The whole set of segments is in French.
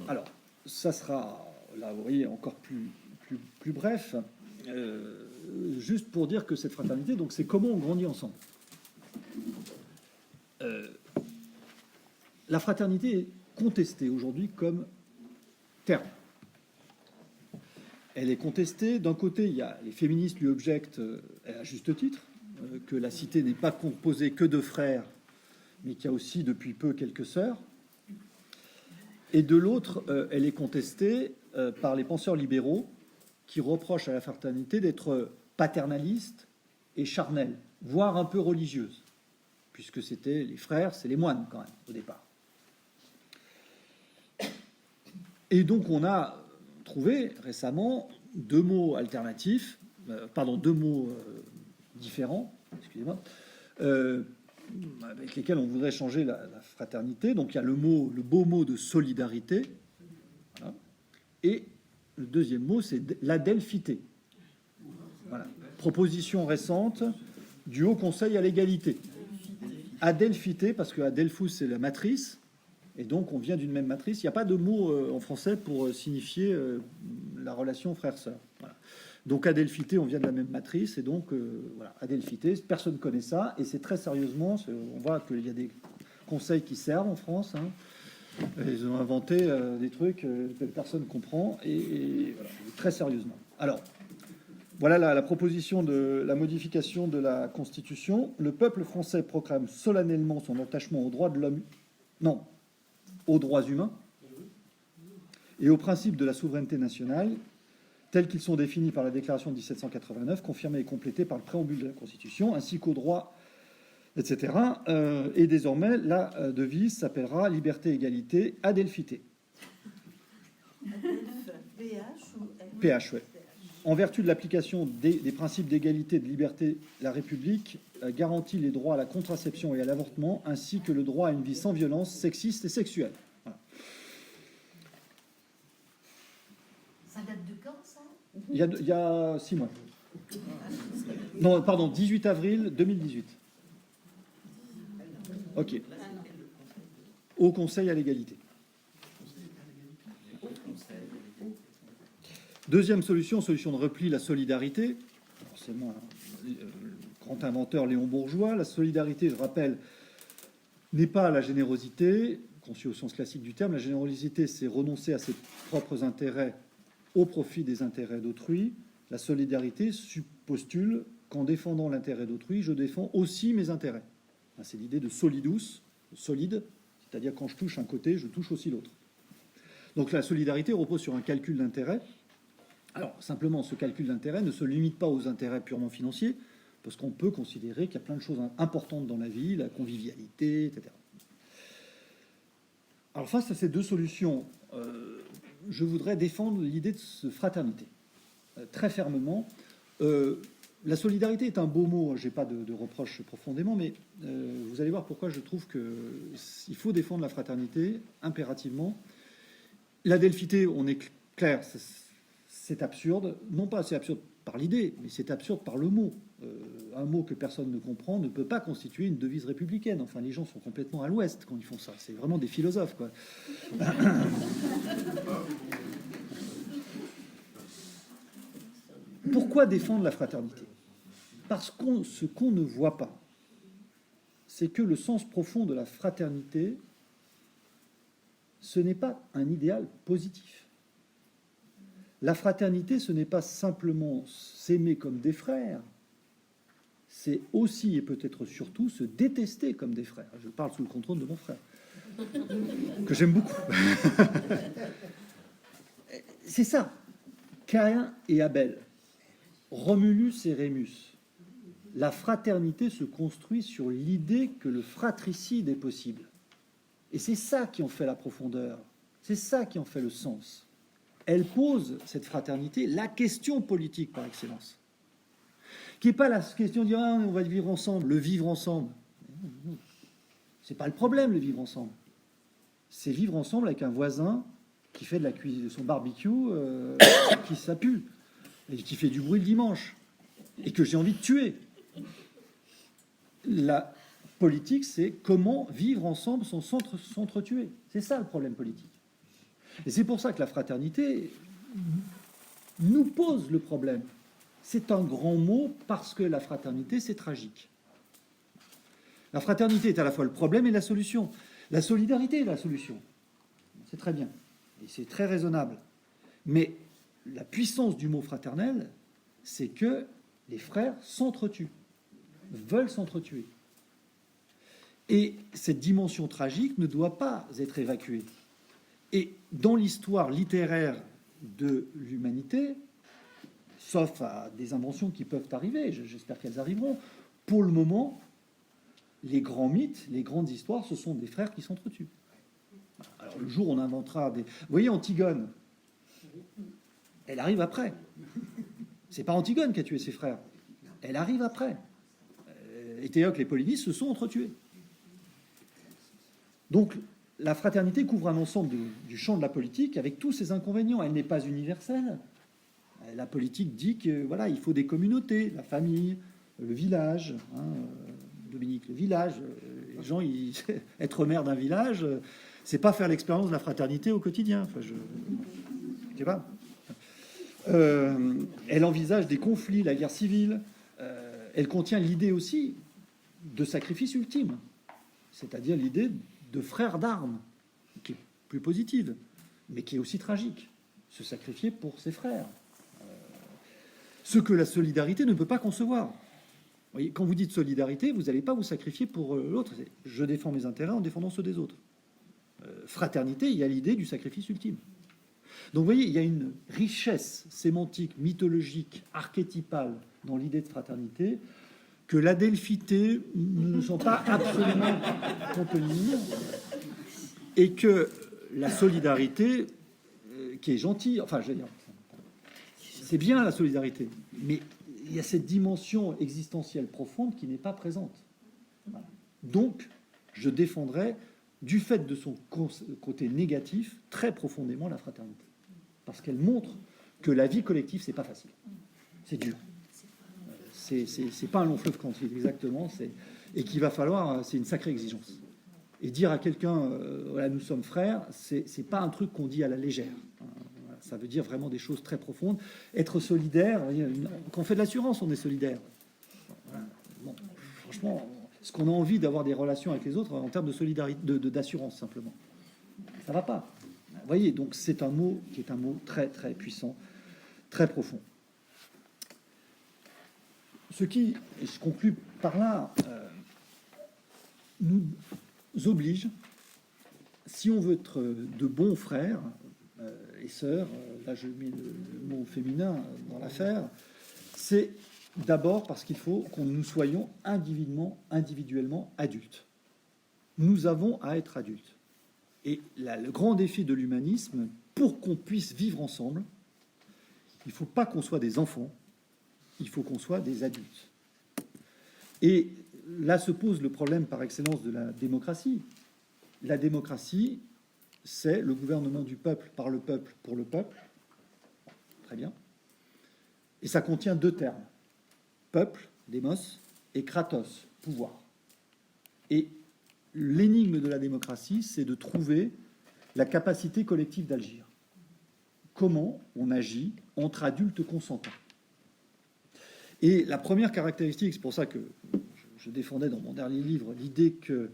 Alors, ça sera, là, vous voyez, encore plus bref. Juste pour dire que cette fraternité, donc, c'est comment on grandit ensemble. La fraternité est contestée aujourd'hui comme terme. Elle est contestée. D'un côté, il y a les féministes lui objectent, à juste titre, que la cité n'est pas composée que de frères, mais qu'il y a aussi depuis peu quelques sœurs. Et de l'autre, elle est contestée par les penseurs libéraux qui reprochent à la fraternité d'être paternaliste et charnelle, voire un peu religieuse, puisque c'était les frères, c'est les moines quand même au départ. Et donc on a trouvé récemment deux mots alternatifs, deux mots différents, excusez-moi, avec lesquels on voudrait changer la fraternité. Donc il y a le beau mot de solidarité, voilà, et le deuxième mot, c'est l'adelphité. Voilà. Proposition récente du Haut Conseil à l'égalité. Adelphité, parce que Adelphus, c'est la matrice, et donc on vient d'une même matrice. Il n'y a pas de mot en français pour signifier la relation frère-sœur. Voilà. Donc adelphité, on vient de la même matrice, et donc voilà, adelphité, personne ne connaît ça, et c'est très sérieusement, on voit qu'il y a des conseils qui servent en France, hein. Ils ont inventé des trucs que personne ne comprend, et voilà, très sérieusement. Alors, voilà la proposition de la modification de la Constitution. Le peuple français proclame solennellement son attachement aux droits de l'homme, non, aux droits humains, et aux principes de la souveraineté nationale, tels qu'ils sont définis par la Déclaration de 1789, confirmés et complétés par le préambule de la Constitution, ainsi qu'aux droits, etc. Et désormais, la devise s'appellera liberté, égalité, adelphité. PH, ouais. En vertu de l'application des principes d'égalité et de liberté, la République garantit les droits à la contraception et à l'avortement, ainsi que le droit à une vie sans violence sexiste et sexuelle. Voilà. Ça date de quand, ça ? Il y a 6 mois. Non, pardon, 18 avril 2018. Ok. Au Conseil à l'égalité. Deuxième solution de repli, la solidarité. Forcément, le grand inventeur Léon Bourgeois. La solidarité, je rappelle, n'est pas la générosité, conçue au sens classique du terme. La générosité, c'est renoncer à ses propres intérêts au profit des intérêts d'autrui. La solidarité postule qu'en défendant l'intérêt d'autrui, je défends aussi mes intérêts. C'est l'idée de solidus, solide, c'est-à-dire quand je touche un côté, je touche aussi l'autre. Donc la solidarité repose sur un calcul d'intérêt. Alors simplement, ce calcul d'intérêt ne se limite pas aux intérêts purement financiers, parce qu'on peut considérer qu'il y a plein de choses importantes dans la vie, la convivialité, etc. Alors face à ces deux solutions, je voudrais défendre l'idée de fraternité, très fermement. La solidarité est un beau mot, je n'ai pas de reproche profondément, mais vous allez voir pourquoi je trouve qu'il faut défendre la fraternité impérativement. L'adelphité, on est clair, c'est absurde. Non pas c'est absurde par l'idée, mais c'est absurde par le mot. Un mot que personne ne comprend ne peut pas constituer une devise républicaine. Enfin, les gens sont complètement à l'ouest quand ils font ça. C'est vraiment des philosophes, quoi. Pourquoi défendre la fraternité ? Parce que ce qu'on ne voit pas, c'est que le sens profond de la fraternité, ce n'est pas un idéal positif. La fraternité, ce n'est pas simplement s'aimer comme des frères, c'est aussi et peut-être surtout se détester comme des frères. Je parle sous le contrôle de mon frère, que j'aime beaucoup. C'est ça, Caïn et Abel, Romulus et Rémus. La fraternité se construit sur l'idée que le fratricide est possible. Et c'est ça qui en fait la profondeur, c'est ça qui en fait le sens. Elle pose, cette fraternité, la question politique par excellence. Qui n'est pas la question de dire ah, on va vivre ensemble, le vivre ensemble. C'est pas le problème, le vivre ensemble. C'est vivre ensemble avec un voisin qui fait de la cuisine, de son barbecue, qui ça pue, et qui fait du bruit le dimanche, et que j'ai envie de tuer. La politique, c'est comment vivre ensemble sans s'entretuer. C'est ça le problème politique. Et c'est pour ça que la fraternité nous pose le problème. C'est un grand mot parce que la fraternité, c'est tragique. La fraternité est à la fois le problème et la solution. La solidarité est la solution. C'est très bien. Et c'est très raisonnable. Mais la puissance du mot fraternel, c'est que les frères s'entretuent, veulent s'entretuer. Et cette dimension tragique ne doit pas être évacuée. Et dans l'histoire littéraire de l'humanité, sauf à des inventions qui peuvent arriver, j'espère qu'elles arriveront, pour le moment, les grands mythes, les grandes histoires, ce sont des frères qui s'entretuent. Alors le jour où on inventera des... Vous voyez, Antigone, elle arrive après. C'est pas Antigone qui a tué ses frères. Elle arrive après. Et Théocle et Polynice se sont entretués. Donc la fraternité couvre un ensemble du champ de la politique avec tous ses inconvénients. Elle n'est pas universelle. La politique dit que voilà, il faut des communautés, la famille, le village. Dominique, le village. Les gens, être maire d'un village, c'est pas faire l'expérience de la fraternité au quotidien. Enfin, je sais pas. Elle envisage des conflits, la guerre civile. Elle contient l'idée aussi de sacrifice ultime, c'est-à-dire l'idée de frères d'armes, qui est plus positive, mais qui est aussi tragique. Se sacrifier pour ses frères. Ce que la solidarité ne peut pas concevoir. Vous voyez, quand vous dites solidarité, vous n'allez pas vous sacrifier pour l'autre. Je défends mes intérêts en défendant ceux des autres. Fraternité, il y a l'idée du sacrifice ultime. Donc vous voyez, il y a une richesse sémantique, mythologique, archétypale dans l'idée de fraternité que l'adelphité ne sent pas absolument contenir, et que la solidarité, qui est gentille, enfin je veux dire, c'est bien la solidarité, mais il y a cette dimension existentielle profonde qui n'est pas présente. Voilà. Donc, je défendrai, du fait de son côté négatif, très profondément la fraternité. Parce qu'elle montre que la vie collective, c'est pas facile. C'est dur. C'est pas un long fleuve tranquille, exactement. Et qu'il va falloir, c'est une sacrée exigence. Et dire à quelqu'un, voilà, nous sommes frères, c'est pas un truc qu'on dit à la légère. Ça veut dire vraiment des choses très profondes. Être solidaire, quand on fait de l'assurance, on est solidaire. Voilà. Bon, franchement, est-ce qu'on a envie d'avoir des relations avec les autres en termes de solidarité, d'assurance simplement? Ça va pas. Vous voyez, donc c'est un mot qui est un mot très très puissant, très profond. Ce qui, et je conclus par là, nous oblige, si on veut être de bons frères et sœurs, là je mets le mot féminin dans l'affaire, c'est d'abord parce qu'il faut que nous soyons individuellement adultes. Nous avons à être adultes. Et là, le grand défi de l'humanisme, pour qu'on puisse vivre ensemble, il ne faut pas qu'on soit des enfants, il faut qu'on soit des adultes. Et là se pose le problème par excellence de la démocratie. La démocratie, c'est le gouvernement du peuple, par le peuple, pour le peuple. Très bien. Et ça contient deux termes. Peuple, démos, et kratos, pouvoir. Et l'énigme de la démocratie, c'est de trouver la capacité collective d'agir. Comment on agit entre adultes consentants. Et la première caractéristique, c'est pour ça que je défendais dans mon dernier livre l'idée que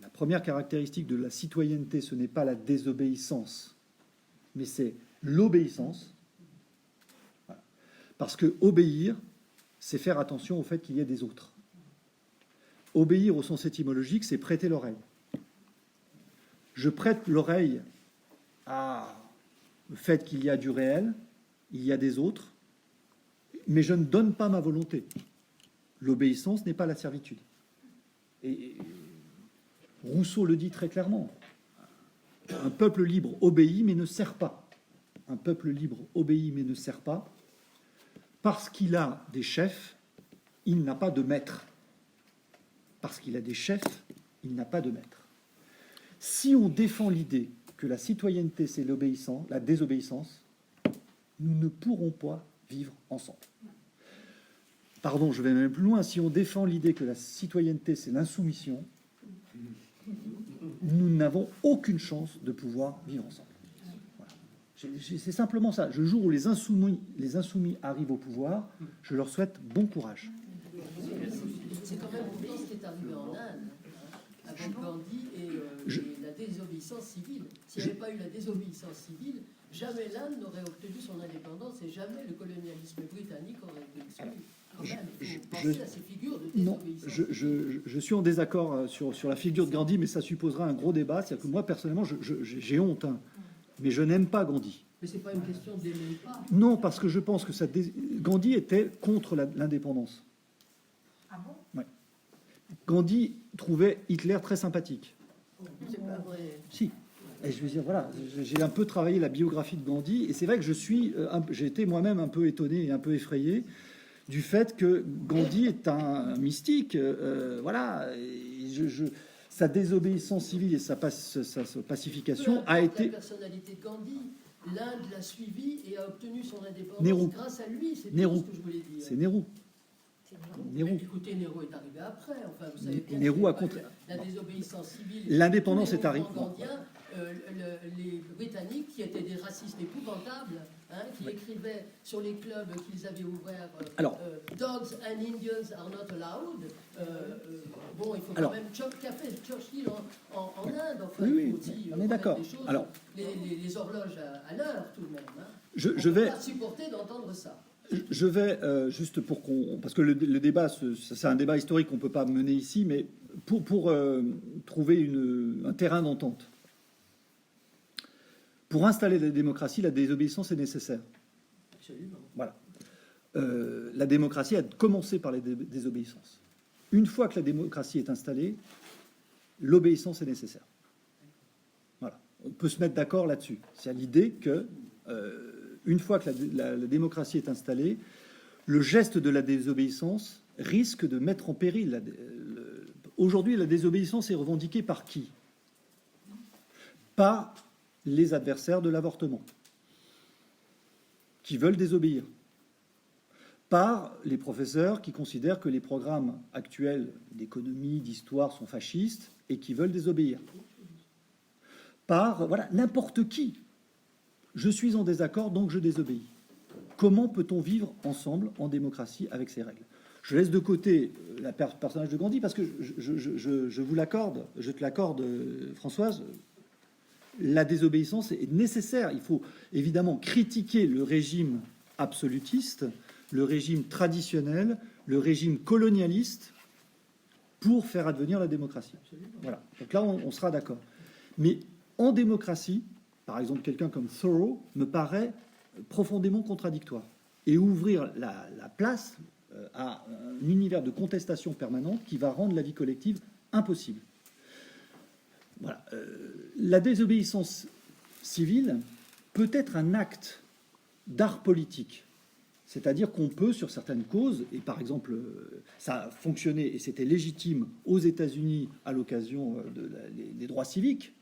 la première caractéristique de la citoyenneté, ce n'est pas la désobéissance, mais c'est l'obéissance. Voilà. Parce que obéir, c'est faire attention au fait qu'il y ait des autres. Obéir au sens étymologique, c'est prêter l'oreille. Je prête l'oreille à le fait qu'il y a du réel, il y a des autres, mais je ne donne pas ma volonté. L'obéissance n'est pas la servitude. Et Rousseau le dit très clairement. Un peuple libre obéit mais ne sert pas. Un peuple libre obéit mais ne sert pas. Parce qu'il a des chefs, il n'a pas de maître. Parce qu'il a des chefs, il n'a pas de maître. Si on défend l'idée que la citoyenneté, c'est l'obéissance, la désobéissance, nous ne pourrons pas vivre ensemble. Pardon, je vais même plus loin. Si on défend l'idée que la citoyenneté, c'est l'insoumission, nous n'avons aucune chance de pouvoir vivre ensemble. C'est simplement ça. Le jour où les insoumis arrivent au pouvoir, je leur souhaite bon courage. C'est quand même pourtant ce qui est arrivé en Inde, avec Gandhi et la désobéissance civile. S'il n'y avait pas eu la désobéissance civile, jamais l'Inde n'aurait obtenu son indépendance et jamais le colonialisme britannique aurait été exclu. Quand même, il faut penser à ces figures de désobéissance. Je suis en désaccord sur la figure de Gandhi, mais ça supposera un gros débat. C'est-à-dire que moi, personnellement, j'ai honte, hein, mais je n'aime pas Gandhi. Mais c'est pas une question d'aimer pas. Non, parce que je pense que Gandhi était contre l'indépendance. Ah bon? Ouais. Gandhi trouvait Hitler très sympathique. C'est pas vrai. Si. Et je veux dire, voilà, j'ai un peu travaillé la biographie de Gandhi, et c'est vrai que j'ai été moi-même un peu étonné et un peu effrayé du fait que Gandhi est un mystique, voilà. Et sa désobéissance civile et sa pacification a été. La personnalité de Gandhi, l'Inde l'a suivi et a obtenu son indépendance Nehru. grâce à lui. C'est Nehru. tout ce que je voulais dire. C'est Nehru. Mais écoutez, Nehru est arrivé après. Enfin, vous savez bien Nehru qu'il y a pas contre- eu la désobéissance civile. L'indépendance Tous les est arrivée. mouvements gandiens, les Britanniques, qui étaient des racistes épouvantables, hein, qui écrivaient sur les clubs qu'ils avaient ouverts Alors- Dogs and Indians are not allowed. Bon, il faut quand Alors- même qu'a fait Churchill en Inde. Enfin, Oui, il oui, faut aussi on est remettre d'accord. les choses, Alors- les horloges à l'heure tout de même. Hein. Je On vais. peut pas supporter d'entendre ça. Je vais juste pour qu'on, parce que le débat, c'est un débat historique qu'on ne peut pas mener ici, mais pour trouver un terrain d'entente. Pour installer la démocratie, la désobéissance est nécessaire. Absolument. Voilà. La démocratie a commencé par les désobéissances. Une fois que la démocratie est installée, l'obéissance est nécessaire. Voilà. On peut se mettre d'accord là-dessus. C'est à l'idée que une fois que la démocratie est installée, le geste de la désobéissance risque de mettre en péril. Aujourd'hui, la désobéissance est revendiquée par qui? Par les adversaires de l'avortement, qui veulent désobéir. Par les professeurs qui considèrent que les programmes actuels d'économie, d'histoire sont fascistes et qui veulent désobéir. Par, voilà, n'importe qui. Je suis en désaccord, donc je désobéis. Comment peut-on vivre ensemble en démocratie avec ces règles? Je laisse de côté le personnage de Gandhi parce que je vous l'accorde, je te l'accorde, Françoise. La désobéissance est nécessaire. Il faut évidemment critiquer le régime absolutiste, le régime traditionnel, le régime colonialiste pour faire advenir la démocratie. Voilà. Donc là, on sera d'accord. Mais en démocratie, par exemple, quelqu'un comme Thoreau me paraît profondément contradictoire. Et ouvrir la place à un univers de contestation permanente qui va rendre la vie collective impossible. Voilà. La désobéissance civile peut être un acte d'art politique. C'est-à-dire qu'on peut, sur certaines causes, et par exemple, ça a fonctionné et c'était légitime aux États-Unis à l'occasion des droits civiques,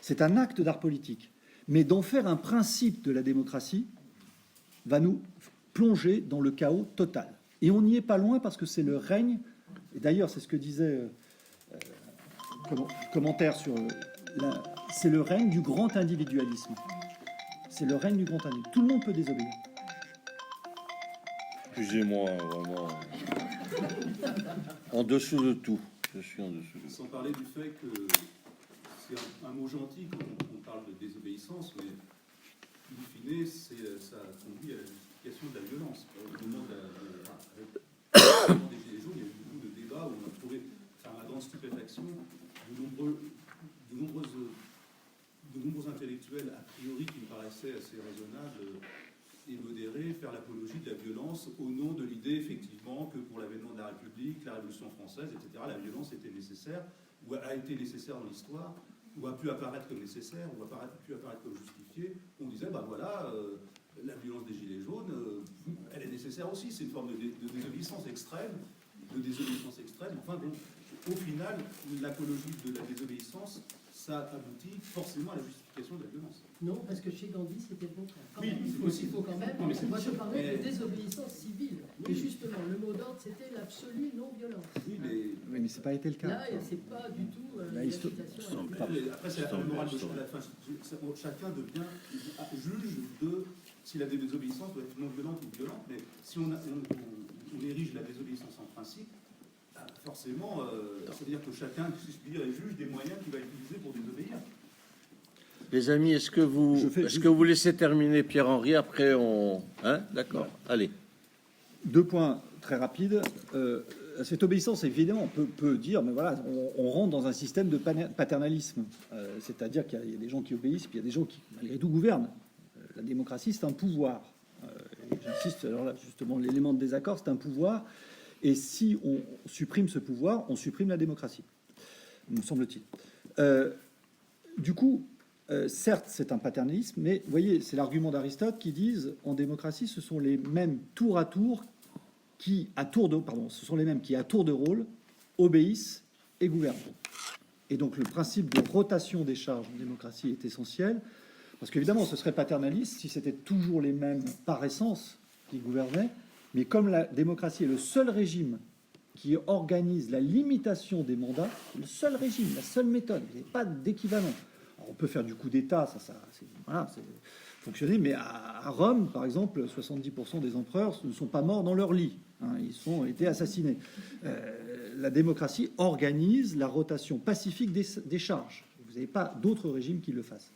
c'est un acte d'art politique. Mais d'en faire un principe de la démocratie va nous plonger dans le chaos total. Et on n'y est pas loin parce que c'est le règne, et d'ailleurs c'est ce que disait commentaire sur c'est le règne du grand individualisme. C'est le règne du grand individualisme. Tout le monde peut désobéir. Excusez-moi, vraiment. En dessous de tout. Je suis en dessous de tout. Sans parler du fait que c'est un mot gentil quand on parle de désobéissance, mais in fine, ça conduit à la justification de la violence. Au moment des Gilets jaunes, il y a eu beaucoup de débats où on a trouvé, à ma grande stupéfaction, de nombreux intellectuels, a priori, qui me paraissaient assez raisonnables et modérés, faire l'apologie de la violence au nom de l'idée, effectivement, que pour l'avènement de la République, la Révolution française, etc., la violence était nécessaire, ou a été nécessaire dans l'histoire, ou a pu apparaître comme nécessaire, ou a pu apparaître comme justifiée. On disait, ben voilà, la violence des Gilets jaunes, elle est nécessaire aussi, c'est une forme de désobéissance extrême, Enfin bon, au final, l'apologie de la désobéissance, ça aboutit forcément à la justification de la violence. Non, parce que chez Gandhi, c'était le contraire. Oui, c'est possible. Il faut quand même. Non, mais c'est moi, je possible. parlais Mais- de désobéissance civile. Et justement, le mot d'ordre, c'était l'absolue non-violence. Oui, mais Oui, mais ça n'a pas été le cas. Là, c'est pas du tout La histo- l'agitation, Après, c'est la morale de à la fin. Chacun devient juge de si la désobéissance doit être non violente ou violente. Mais si on érige la désobéissance en principe, forcément, ça veut dire que chacun, si je puis dire, est juge des moyens qu'il va utiliser pour désobéir. Les amis, est-ce que vous laissez terminer Pierre-Henri? Après, on... Hein? D'accord. Allez. 2 points très rapides. Cette obéissance, évidemment, on peut dire, mais voilà, on rentre dans un système de paternalisme. C'est-à-dire qu'il y a des gens qui obéissent, puis il y a des gens qui, malgré tout, gouvernent. La démocratie, c'est un pouvoir. Et j'insiste, alors là, justement, l'élément de désaccord, c'est un pouvoir. Et si on supprime ce pouvoir, on supprime la démocratie, me semble-t-il. Du coup, certes, c'est un paternalisme, mais vous voyez, c'est l'argument d'Aristote qui disent en démocratie, ce sont les mêmes tour à tour qui, à tour de rôle, obéissent et gouvernent. Et donc, le principe de rotation des charges en démocratie est essentiel, parce qu'évidemment, ce serait paternaliste si c'était toujours les mêmes par essence qui gouvernaient, mais comme la démocratie est le seul régime qui organise la limitation des mandats, le seul régime, la seule méthode, il n'y a pas d'équivalent. On peut faire du coup d'État, c'est fonctionner, mais à Rome, par exemple, 70% des empereurs ne sont pas morts dans leur lit. Ils ont été assassinés. La démocratie organise la rotation pacifique des charges. Vous n'avez pas d'autres régimes qui le fassent.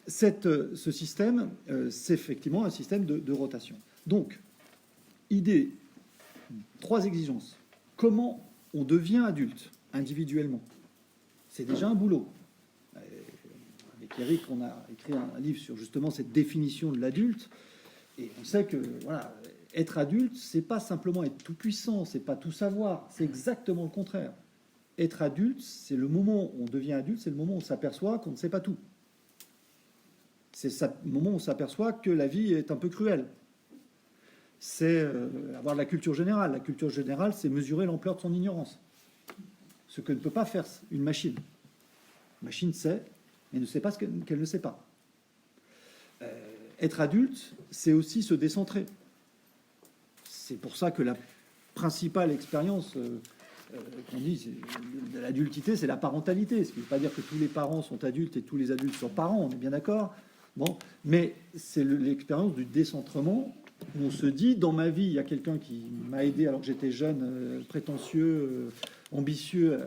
Ce système, c'est effectivement un système de rotation. Donc, idée, 3 exigences. Comment on devient adulte individuellement? C'est déjà un boulot. Avec Eric, on a écrit un livre sur justement cette définition de l'adulte. Et on sait que voilà, être adulte, c'est pas simplement être tout puissant, c'est pas tout savoir, c'est exactement le contraire. Être adulte, c'est le moment où on devient adulte, c'est le moment où on s'aperçoit qu'on ne sait pas tout. C'est le moment où on s'aperçoit que la vie est un peu cruelle. C'est avoir la culture générale. La culture générale, c'est mesurer l'ampleur de son ignorance. Ce que ne peut pas faire une machine. Une machine sait, mais ne sait pas ce qu'elle ne sait pas. Être adulte, c'est aussi se décentrer. C'est pour ça que la principale expérience qu'on dit de l'adultité, c'est la parentalité. Ce qui ne veut pas dire que tous les parents sont adultes et tous les adultes sont parents, on est bien d'accord. Bon, mais c'est l'expérience du décentrement où on se dit, dans ma vie, il y a quelqu'un qui m'a aidé alors que j'étais jeune, prétentieux, ambitieux,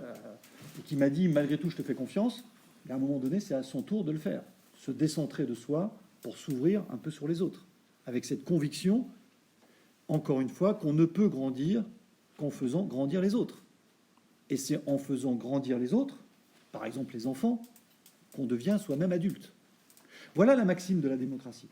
et qui m'a dit, malgré tout, je te fais confiance. Et à un moment donné, c'est à son tour de le faire. Se décentrer de soi pour s'ouvrir un peu sur les autres. Avec cette conviction, encore une fois, qu'on ne peut grandir qu'en faisant grandir les autres. Et c'est en faisant grandir les autres, par exemple les enfants, qu'on devient soi-même adulte. Voilà la maxime de la démocratie.